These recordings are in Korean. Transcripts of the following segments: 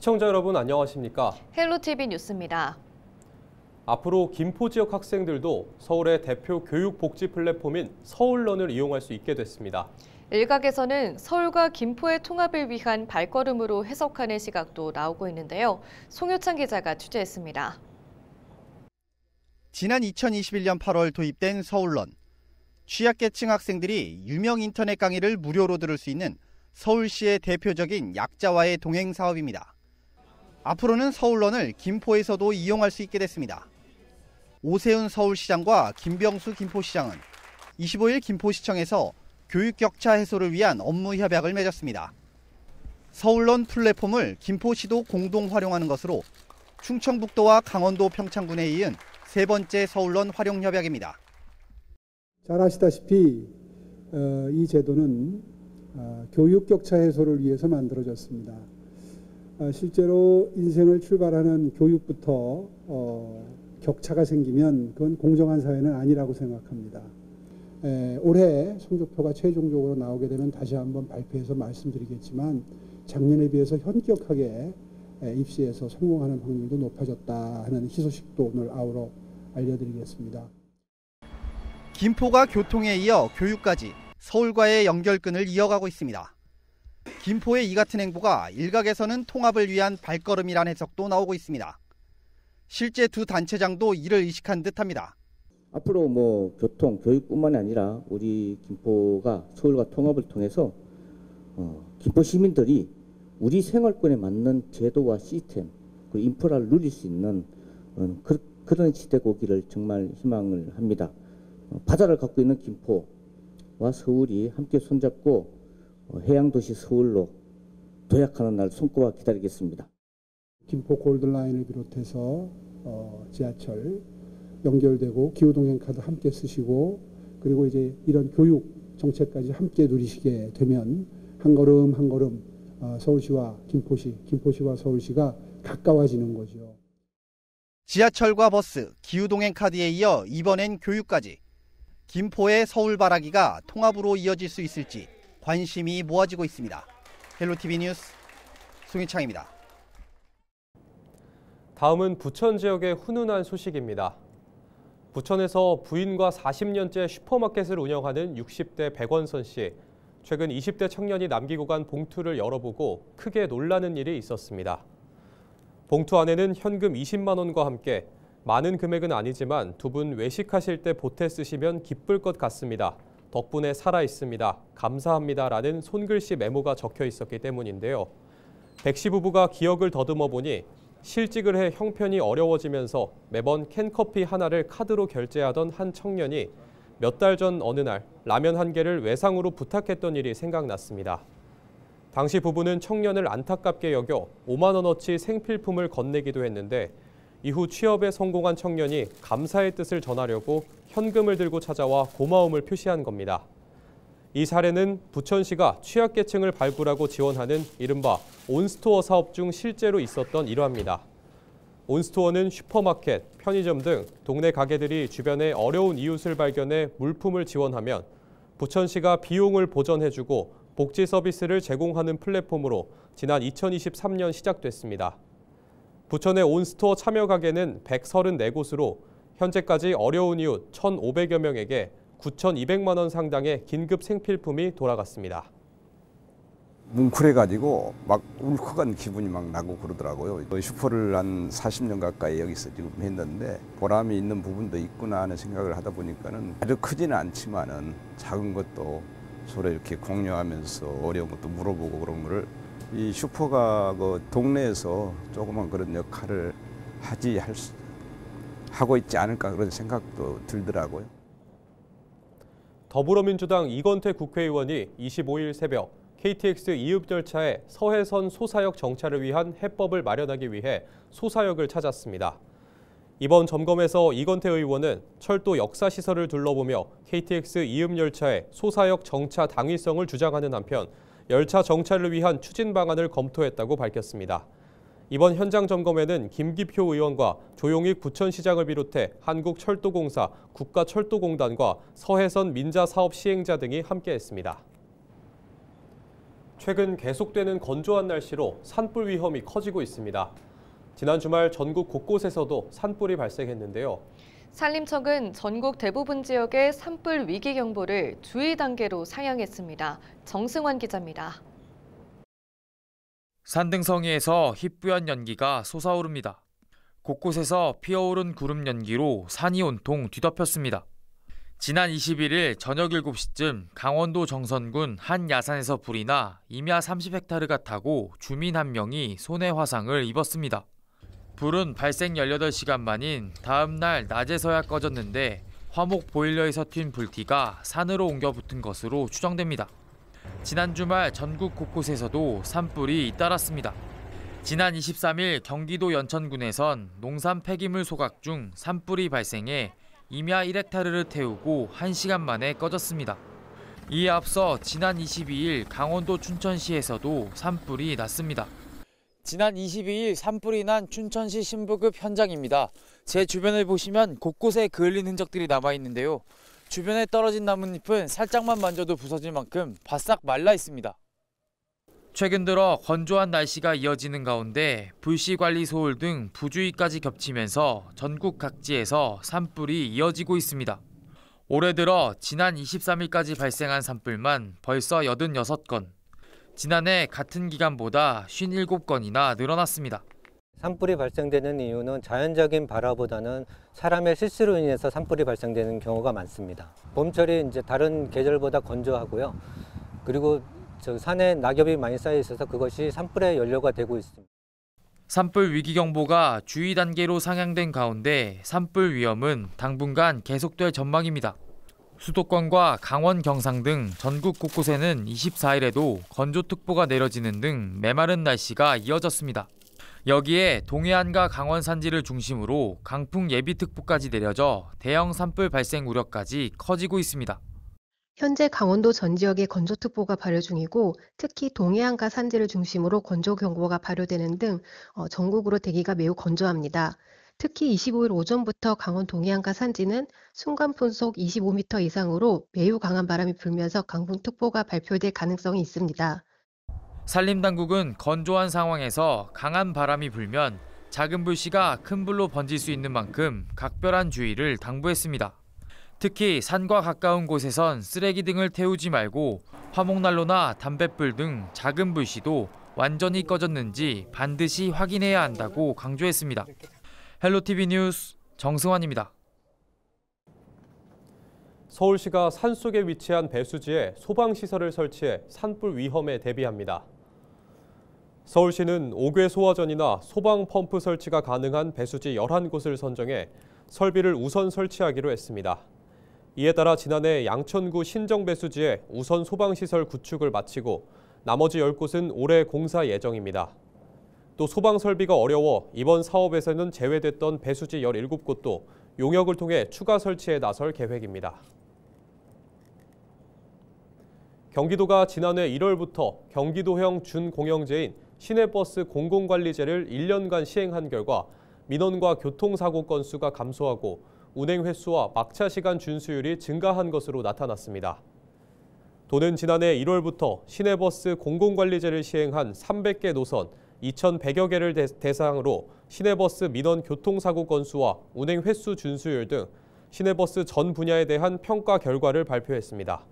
시청자 여러분 안녕하십니까? 헬로티비 뉴스입니다. 앞으로 김포 지역 학생들도 서울의 대표 교육 복지 플랫폼인 서울런을 이용할 수 있게 됐습니다. 일각에서는 서울과 김포의 통합을 위한 발걸음으로 해석하는 시각도 나오고 있는데요. 송효창 기자가 취재했습니다. 지난 2021년 8월 도입된 서울런. 취약계층 학생들이 유명 인터넷 강의를 무료로 들을 수 있는 서울시의 대표적인 약자와의 동행 사업입니다. 앞으로는 서울런을 김포에서도 이용할 수 있게 됐습니다. 오세훈 서울시장과 김병수 김포시장은 25일 김포시청에서 교육 격차 해소를 위한 업무 협약을 맺었습니다. 서울런 플랫폼을 김포시도 공동 활용하는 것으로 충청북도와 강원도 평창군에 이은 세 번째 서울런 활용 협약입니다. 잘 아시다시피 이 제도는 교육 격차 해소를 위해서 만들어졌습니다. 실제로 인생을 출발하는 교육부터 격차가 생기면 그건 공정한 사회는 아니라고 생각합니다. 올해 성적표가 최종적으로 나오게 되면 다시 한번 발표해서 말씀드리겠지만 작년에 비해서 현격하게 입시에서 성공하는 확률도 높아졌다 하는 희소식도 오늘 아우러 알려드리겠습니다. 김포가 교통에 이어 교육까지 서울과의 연결끈을 이어가고 있습니다. 김포의 이 같은 행보가 일각에서는 통합을 위한 발걸음이란 해석도 나오고 있습니다. 실제 두 단체장도 이를 의식한 듯합니다. 앞으로 교통, 교육뿐만이 아니라 우리 김포가 서울과 통합을 통해서 김포 시민들이 우리 생활권에 맞는 제도와 시스템, 그 인프라를 누릴 수 있는 그런 시대가 오기를 정말 희망을 합니다. 바다를 갖고 있는 김포와 서울이 함께 손잡고 해양도시 서울로 도약하는 날 손꼽아 기다리겠습니다. 김포 골드라인을 비롯해서 지하철 연결되고 기후동행 카드 함께 쓰시고 그리고 이제 이런 교육 정책까지 함께 누리시게 되면 한 걸음 한 걸음 서울시와 김포시와 서울시가 가까워지는 거죠. 지하철과 버스, 기후동행 카드에 이어 이번엔 교육까지. 김포의 서울바라기가 통합으로 이어질 수 있을지 관심이 모아지고 있습니다. 헬로티비 뉴스 송희창입니다. 다음은 부천 지역의 훈훈한 소식입니다. 부천에서 부인과 40년째 슈퍼마켓을 운영하는 60대 백원선 씨. 최근 20대 청년이 남기고 간 봉투를 열어보고 크게 놀라는 일이 있었습니다. 봉투 안에는 현금 20만 원과 함께 많은 금액은 아니지만 두 분 외식하실 때 보태 쓰시면 기쁠 것 같습니다. 덕분에 살아있습니다. 감사합니다. 라는 손글씨 메모가 적혀 있었기 때문인데요. 백 씨 부부가 기억을 더듬어 보니 실직을 해 형편이 어려워지면서 매번 캔커피 하나를 카드로 결제하던 한 청년이 몇 달 전 어느 날 라면 한 개를 외상으로 부탁했던 일이 생각났습니다. 당시 부부는 청년을 안타깝게 여겨 5만 원어치 생필품을 건네기도 했는데 이후 취업에 성공한 청년이 감사의 뜻을 전하려고 현금을 들고 찾아와 고마움을 표시한 겁니다. 이 사례는 부천시가 취약계층을 발굴하고 지원하는 이른바 온스토어 사업 중 실제로 있었던 일화입니다. 온스토어는 슈퍼마켓, 편의점 등 동네 가게들이 주변에 어려운 이웃을 발견해 물품을 지원하면 부천시가 비용을 보전해주고 복지 서비스를 제공하는 플랫폼으로 지난 2023년 시작됐습니다. 부천의 온스토어 참여 가게는 134곳으로 현재까지 어려운 이웃 1,500여 명에게 9,200만 원 상당의 긴급 생필품이 돌아갔습니다. 뭉클해가지고 막 울컥한 기분이 막 나고 그러더라고요. 슈퍼를 한 40년 가까이 여기서 지금 했는데 보람이 있는 부분도 있구나 하는 생각을 하다 보니까는 아주 크지는 않지만은 작은 것도 서로 이렇게 공유하면서 어려운 것도 물어보고 그런 거를 이 슈퍼가 그 동네에서 조그만 그런 역할을 하고 있지 않을까 그런 생각도 들더라고요. 더불어민주당 이건태 국회의원이 25일 새벽 KTX 이읍열차의 서해선 소사역 정차를 위한 해법을 마련하기 위해 소사역을 찾았습니다. 이번 점검에서 이건태 의원은 철도 역사시설을 둘러보며 KTX 이읍열차의 소사역 정차 당위성을 주장하는 한편 열차 정차를 위한 추진 방안을 검토했다고 밝혔습니다. 이번 현장 점검에는 김기표 의원과 조용익 부천시장을 비롯해 한국철도공사, 국가철도공단과 서해선 민자사업 시행자 등이 함께했습니다. 최근 계속되는 건조한 날씨로 산불 위험이 커지고 있습니다. 지난 주말 전국 곳곳에서도 산불이 발생했는데요. 산림청은 전국 대부분 지역의 산불 위기 경보를 주의 단계로 상향했습니다. 정승환 기자입니다. 산등성이에서 희뿌연 연기가 솟아오릅니다. 곳곳에서 피어오른 구름 연기로 산이 온통 뒤덮였습니다. 지난 21일 저녁 7시쯤 강원도 정선군 한 야산에서 불이 나 임야 30헥타르가 타고 주민 한 명이 손에 화상을 입었습니다. 불은 발생 18시간 만인 다음 날 낮에서야 꺼졌는데 화목 보일러에서 튄 불티가 산으로 옮겨 붙은 것으로 추정됩니다. 지난 주말 전국 곳곳에서도 산불이 잇따랐습니다. 지난 23일 경기도 연천군에선 농산 폐기물 소각 중 산불이 발생해 임야 1헥타르를 태우고 1시간 만에 꺼졌습니다. 이에 앞서 지난 22일 강원도 춘천시에서도 산불이 났습니다. 지난 22일 산불이 난 춘천시 신부급 현장입니다. 제 주변을 보시면 곳곳에 그을린 흔적들이 남아있는데요. 주변에 떨어진 나뭇잎은 살짝만 만져도 부서질 만큼 바싹 말라 있습니다. 최근 들어 건조한 날씨가 이어지는 가운데 불씨관리 소홀 등 부주의까지 겹치면서 전국 각지에서 산불이 이어지고 있습니다. 올해 들어 지난 23일까지 발생한 산불만 벌써 86건, 지난해 같은 기간보다 57건이나 늘어났습니다. 산불이 발생되는 이유는 자연적인 발화보다는 사람의 실수로 인해서 산불이 발생되는 경우가 많습니다. 봄철이 이제 다른 계절보다 건조하고요. 그리고 산에 낙엽이 많이 쌓여 있어서 그것이 산불의 연료가 되고 있습니다. 산불 위기경보가 주의 단계로 상향된 가운데 산불 위험은 당분간 계속될 전망입니다. 수도권과 강원, 경상 등 전국 곳곳에는 24일에도 건조특보가 내려지는 등 메마른 날씨가 이어졌습니다. 여기에 동해안과 강원 산지를 중심으로 강풍 예비특보까지 내려져 대형 산불 발생 우려까지 커지고 있습니다. 현재 강원도 전 지역에 건조특보가 발효 중이고 특히 동해안과 산지를 중심으로 건조경보가 발효되는 등 전국으로 대기가 매우 건조합니다. 특히 25일 오전부터 강원 동해안과 산지는 순간풍속 25m 이상으로 매우 강한 바람이 불면서 강풍특보가 발표될 가능성이 있습니다. 산림당국은 건조한 상황에서 강한 바람이 불면 작은 불씨가 큰 불로 번질 수 있는 만큼 각별한 주의를 당부했습니다. 특히 산과 가까운 곳에선 쓰레기 등을 태우지 말고 화목난로나 담뱃불 등 작은 불씨도 완전히 꺼졌는지 반드시 확인해야 한다고 강조했습니다. 헬로티비 뉴스 정승환입니다. 서울시가 산속에 위치한 배수지에 소방시설을 설치해 산불 위험에 대비합니다. 서울시는 5개 소화전이나 소방펌프 설치가 가능한 배수지 11곳을 선정해 설비를 우선 설치하기로 했습니다. 이에 따라 지난해 양천구 신정배수지에 우선 소방시설 구축을 마치고 나머지 10곳은 올해 공사 예정입니다. 또 소방 설비가 어려워 이번 사업에서는 제외됐던 배수지 17곳도 용역을 통해 추가 설치에 나설 계획입니다. 경기도가 지난해 1월부터 경기도형 준공영제인 시내버스 공공관리제를 1년간 시행한 결과 민원과 교통사고 건수가 감소하고 운행 횟수와 막차 시간 준수율이 증가한 것으로 나타났습니다. 도는 지난해 1월부터 시내버스 공공관리제를 시행한 300개 노선 2,100여 개를 대상으로 시내버스 민원 교통사고 건수와 운행 횟수 준수율 등 시내버스 전 분야에 대한 평가 결과를 발표했습니다.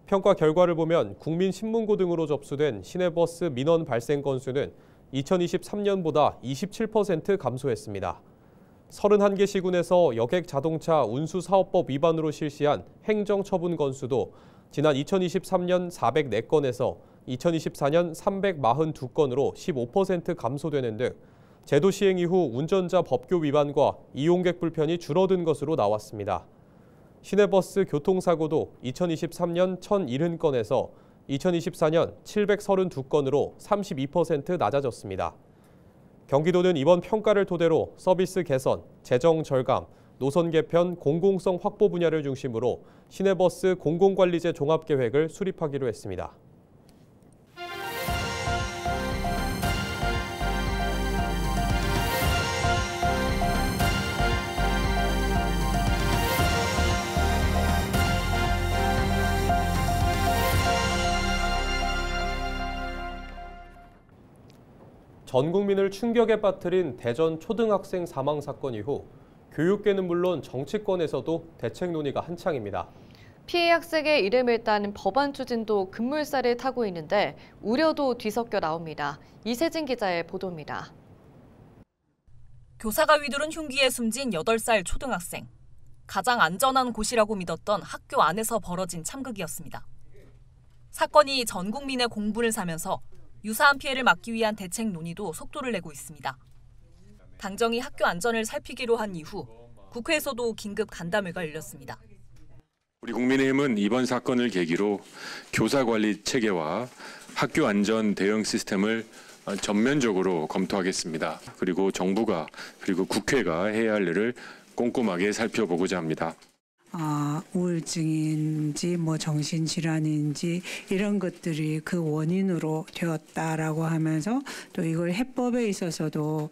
평가 결과를 보면 국민신문고 등으로 접수된 시내버스 민원 발생 건수는 2023년보다 27% 감소했습니다. 31개 시군에서 여객자동차 운수사업법 위반으로 실시한 행정처분 건수도 지난 2023년 404건에서 2024년 342건으로 15% 감소되는 등 제도 시행 이후 운전자 법규 위반과 이용객 불편이 줄어든 것으로 나왔습니다. 시내버스 교통사고도 2023년 1,070건에서 2024년 732건으로 32% 낮아졌습니다. 경기도는 이번 평가를 토대로 서비스 개선, 재정 절감, 노선 개편, 공공성 확보 분야를 중심으로 시내버스 공공관리제 종합계획을 수립하기로 했습니다. 전 국민을 충격에 빠뜨린 대전 초등학생 사망 사건 이후 교육계는 물론 정치권에서도 대책 논의가 한창입니다. 피해 학생의 이름을 딴 법안 추진도 급물살을 타고 있는데 우려도 뒤섞여 나옵니다. 이세진 기자의 보도입니다. 교사가 휘두른 흉기에 숨진 8살 초등학생. 가장 안전한 곳이라고 믿었던 학교 안에서 벌어진 참극이었습니다. 사건이 전 국민의 공분을 사면서 유사한 피해를 막기 위한 대책 논의도 속도를 내고 있습니다. 당정이 학교 안전을 살피기로 한 이후 국회에서도 긴급 간담회가 열렸습니다. 우리 국민의힘은 이번 사건을 계기로 교사 관리 체계와 학교 안전 대응 시스템을 전면적으로 검토하겠습니다. 그리고 정부가 그리고 국회가 해야 할 일을 꼼꼼하게 살펴보고자 합니다. 우울증인지 정신질환인지 이런 것들이 그 원인으로 되었다라고 하면서 또 이걸 해법에 있어서도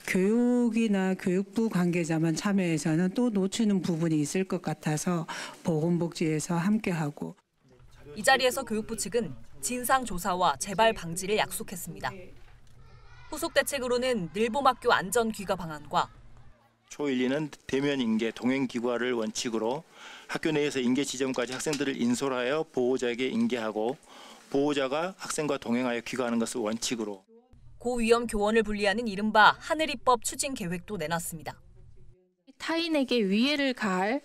교육이나 교육부 관계자만 참여해서는 또 놓치는 부분이 있을 것 같아서 보건복지에서 함께하고. 이 자리에서 교육부 측은 진상조사와 재발 방지를 약속했습니다. 후속 대책으로는 늘봄학교 안전 귀가 방안과 초1, 2는 대면 인계, 동행 기과를 원칙으로 학교 내에서 인계 지점까지 학생들을 인솔하여 보호자에게 인계하고 보호자가 학생과 동행하여 귀가하는 것을 원칙으로. 고위험 교원을 분리하는 이른바 하늘이법 추진 계획도 내놨습니다. 타인에게 위해를 가할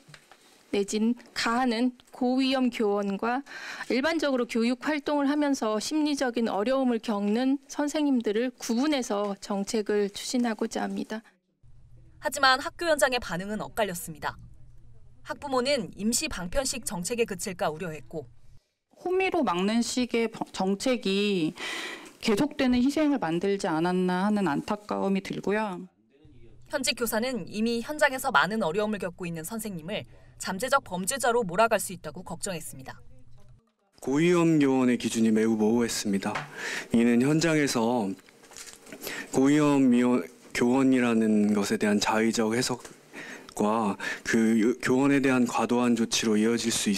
내진 가하는 고위험 교원과 일반적으로 교육 활동을 하면서 심리적인 어려움을 겪는 선생님들을 구분해서 정책을 추진하고자 합니다. 하지만 학교 현장의 반응은 엇갈렸습니다. 학부모는 임시 방편식 정책에 그칠까 우려했고, 호미로 막는 식의 정책이 계속되는 희생을 만들지 않았나 하는 안타까움이 들고요. 현직 교사는 이미 현장에서 많은 어려움을 겪고 있는 선생님을 잠재적 범죄자로 몰아갈 수 있다고 걱정했습니다. 고위험 교원의 기준이 매우 모호했습니다. 이는 현장에서 고위험 교원이라는 것에 대한 자의적 해석과 그 교원에 대한 과도한 조치로 이어질 수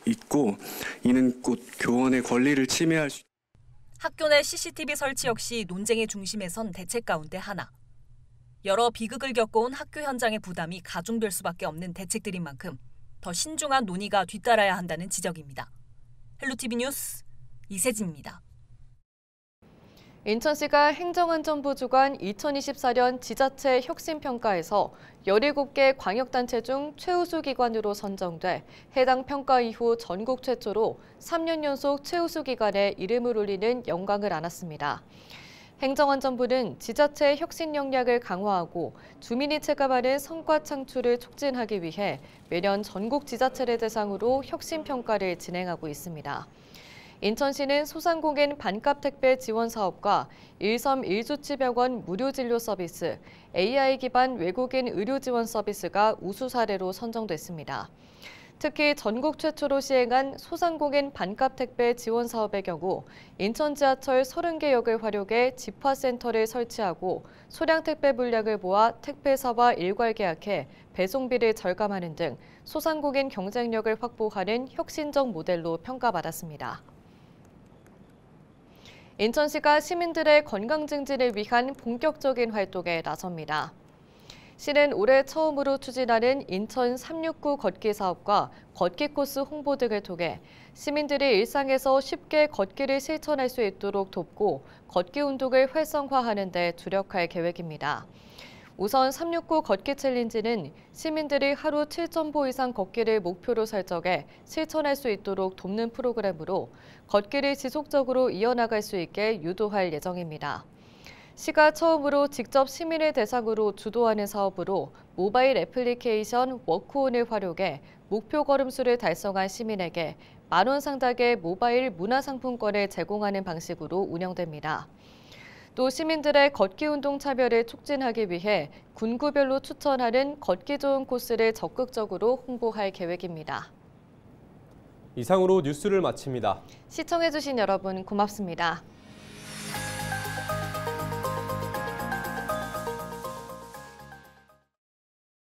있고 이는 곧 교원의 권리를 침해할 수. 학교 내 CCTV 설치 역시 논쟁의 중심에 선 대책 가운데 하나. 여러 비극을 겪어온 학교 현장의 부담이 가중될 수밖에 없는 대책들인 만큼 더 신중한 논의가 뒤따라야 한다는 지적입니다. 헬로티비 뉴스 이세진입니다. 인천시가 행정안전부 주관 2024년 지자체 혁신평가에서 17개 광역단체 중 최우수 기관으로 선정돼 해당 평가 이후 전국 최초로 3년 연속 최우수 기관에 이름을 올리는 영광을 안았습니다. 행정안전부는 지자체 혁신 역량을 강화하고 주민이 체감하는 성과 창출을 촉진하기 위해 매년 전국 지자체를 대상으로 혁신평가를 진행하고 있습니다. 인천시는 소상공인 반값 택배 지원 사업과 일섬 1주치병원 무료 진료 서비스, AI 기반 외국인 의료 지원 서비스가 우수 사례로 선정됐습니다. 특히 전국 최초로 시행한 소상공인 반값 택배 지원 사업의 경우 인천 지하철 30개 역을 활용해 집화센터를 설치하고 소량 택배 물량을 모아 택배사와 일괄 계약해 배송비를 절감하는 등 소상공인 경쟁력을 확보하는 혁신적 모델로 평가받았습니다. 인천시가 시민들의 건강 증진을 위한 본격적인 활동에 나섭니다. 시는 올해 처음으로 추진하는 인천 369 걷기 사업과 걷기 코스 홍보 등을 통해 시민들이 일상에서 쉽게 걷기를 실천할 수 있도록 돕고 걷기 운동을 활성화하는 데 주력할 계획입니다. 우선 369 걷기 챌린지는 시민들이 하루 7,000보 이상 걷기를 목표로 설정해 실천할 수 있도록 돕는 프로그램으로 걷기를 지속적으로 이어나갈 수 있게 유도할 예정입니다. 시가 처음으로 직접 시민을 대상으로 주도하는 사업으로 모바일 애플리케이션 워크온을 활용해 목표 걸음수를 달성한 시민에게 만원 상당의 모바일 문화상품권을 제공하는 방식으로 운영됩니다. 또 시민들의 걷기 운동 참여를 촉진하기 위해 군구별로 추천하는 걷기 좋은 코스를 적극적으로 홍보할 계획입니다. 이상으로 뉴스를 마칩니다. 시청해주신 여러분 고맙습니다.